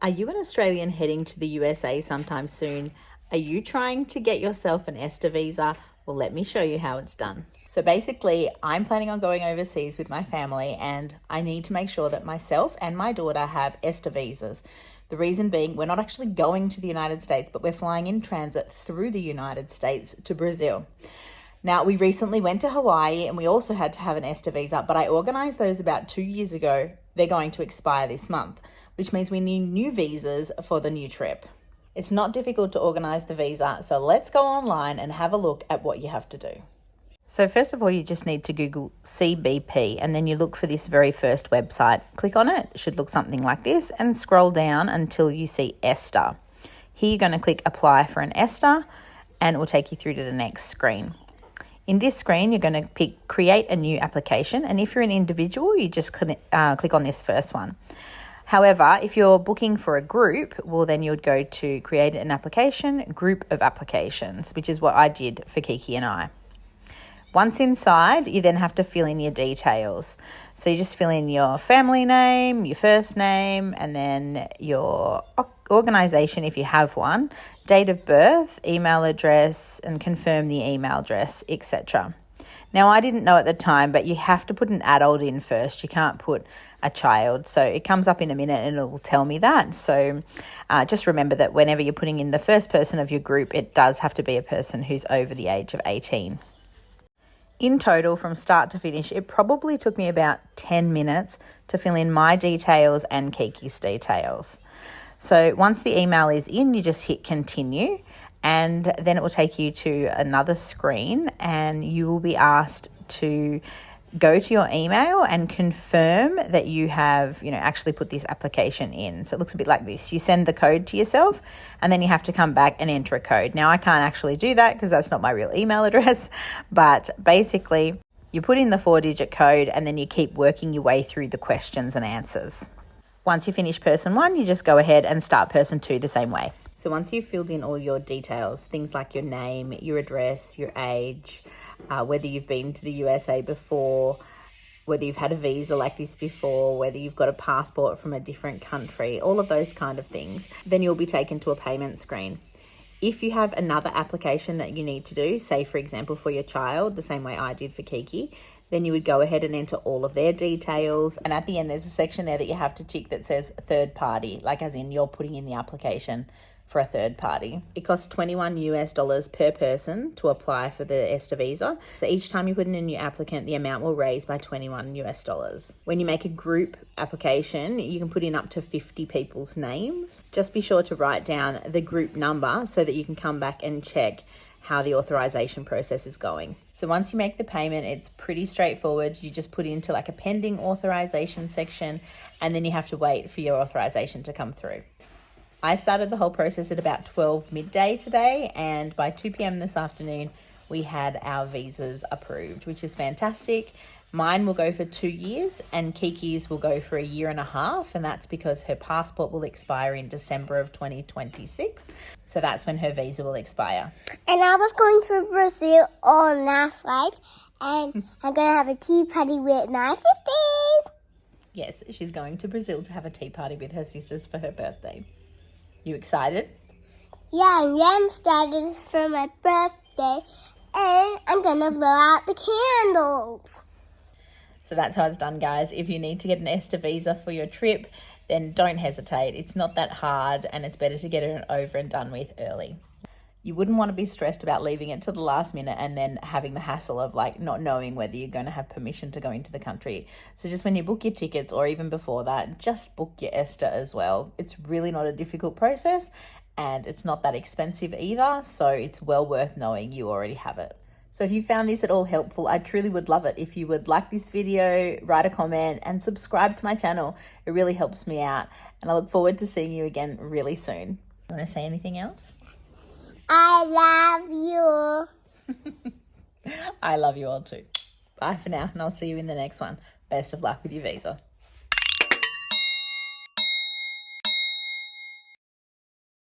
Are you an Australian heading to the USA sometime soon? Are you trying to get yourself an ESTA visa? Well, let me show you how it's done. So basically, I'm planning on going overseas with my family, and I need to make sure that myself and my daughter have ESTA visas. The reason being, we're not actually going to the United States, but we're flying in transit through the United States to Brazil. Now, we recently went to Hawaii and we also had to have an ESTA visa, but I organised those about 2 years ago. They're going to expire this month, which means we need new visas for the new trip. It's not difficult to organise the visa, so let's go online and have a look at what you have to do. So first of all, you just need to Google CBP and then you look for this very first website. Click on it, it should look something like this, and scroll down until you see ESTA. Here you're going to click apply for an ESTA and it will take you through to the next screen. In this screen, you're going to pick create a new application, and if you're an individual, you just click on this first one. However, if you're booking for a group, well, then you would go to create an application, group of applications, which is what I did for Kiki and I. Once inside, you then have to fill in your details. So you just fill in your family name, your first name, and then your organisation if you have one, date of birth, email address, and confirm the email address, etc. Now, I didn't know at the time, but you have to put an adult in first. You can't put a child. So it comes up in a minute and it will tell me that. So just remember that whenever you're putting in the first person of your group, it does have to be a person who's over the age of 18. In total, from start to finish, it probably took me about 10 minutes to fill in my details and Kiki's details. So once the email is in, you just hit continue, and then it will take you to another screen and you will be asked to go to your email and confirm that you have, actually put this application in. So it looks a bit like this. You send the code to yourself and then you have to come back and enter a code. Now, I can't actually do that because that's not my real email address, but basically you put in the 4-digit code and then you keep working your way through the questions and answers. Once you finish person 1, you just go ahead and start person 2 the same way. So once you've filled in all your details, things like your name, your address, your age, whether you've been to the USA before, whether you've had a visa like this before, whether you've got a passport from a different country, all of those kind of things, then you'll be taken to a payment screen. If you have another application that you need to do, say for example for your child, the same way I did for Kiki, then you would go ahead and enter all of their details. And at the end, there's a section there that you have to tick that says third party, like as in you're putting in the application for a third party. It costs $21 per person to apply for the ESTA visa. So each time you put in a new applicant, the amount will raise by $21. When you make a group application, you can put in up to 50 people's names. Just be sure to write down the group number so that you can come back and check how the authorization process is going. So once you make the payment, it's pretty straightforward. You just put into like a pending authorization section, and then you have to wait for your authorization to come through. I started the whole process at about 12 midday today, and by 2 p.m. this afternoon, we had our visas approved, which is fantastic. Mine will go for 2 years and Kiki's will go for 1.5 years, and that's because her passport will expire in December of 2026. So that's when her visa will expire. And I was going to Brazil on last night, and I'm going to have a tea party with my sisters. Yes, she's going to Brazil to have a tea party with her sisters for her birthday. You excited? Yeah, I'm excited for my birthday, and I'm going to blow out the candles. So that's how it's done, guys. If you need to get an ESTA visa for your trip, then don't hesitate. It's not that hard, and it's better to get it over and done with early. You wouldn't want to be stressed about leaving it to the last minute and then having the hassle of not knowing whether you're going to have permission to go into the country. So just when you book your tickets, or even before that, just book your ESTA as well. It's really not a difficult process and it's not that expensive either. So it's well worth knowing you already have it. So if you found this at all helpful, I truly would love it if you would like this video, write a comment and subscribe to my channel. It really helps me out, and I look forward to seeing you again really soon. You want to say anything else? I love you. I love you all too. Bye for now, and I'll see you in the next one. Best of luck with your visa.